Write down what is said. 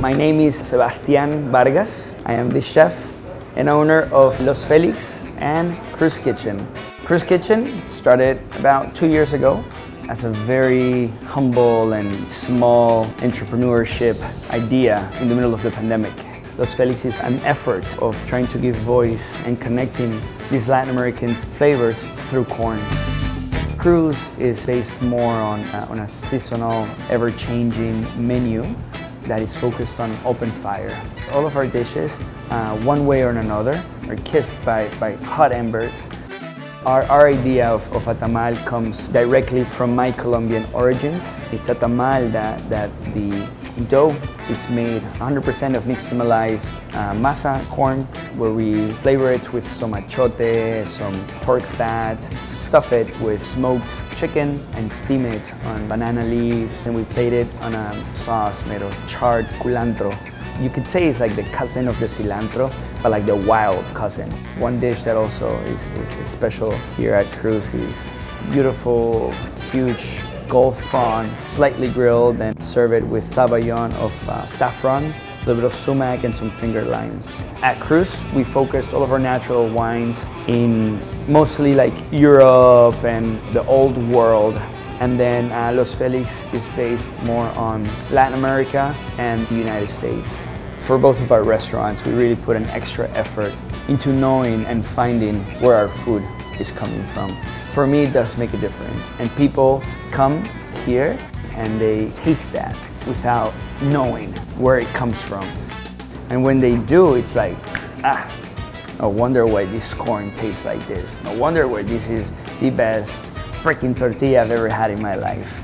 My name is Sebastián Vargas. I am the chef and owner of Los Felix and Krüs Kitchen. Krüs Kitchen started about 2 years ago as a very humble and small entrepreneurship idea in the middle of the pandemic. Los Felix is an effort of trying to give voice and connecting these Latin American flavors through corn. Krüs is based more on a seasonal, ever-changing menu that is focused on open fire. All of our dishes, one way or another, are kissed by hot embers. Our idea of a tamal comes directly from my Colombian origins. It's a tamal that the dough, it's made 100% of nixtamalized masa corn, where we flavor it with some achote, some pork fat, stuff it with smoked chicken and steam it on banana leaves, and we plate it on a sauce made of charred culantro. You could say it's like the cousin of the cilantro, but like the wild cousin. One dish that also is special here at Krüs is beautiful, huge Gulf prawn, slightly grilled, and serve it with sabayon of saffron, a little bit of sumac, and some finger limes. At Krüs, we focused all of our natural wines in mostly like Europe and the old world. And then Los Felix is based more on Latin America and the United States. For both of our restaurants, we really put an extra effort into knowing and finding where our food is coming from. For me, it does make a difference. And people come here and they taste that without knowing where it comes from. And when they do, it's like, no wonder why this corn tastes like this. No wonder why this is the best freaking tortilla I've ever had in my life.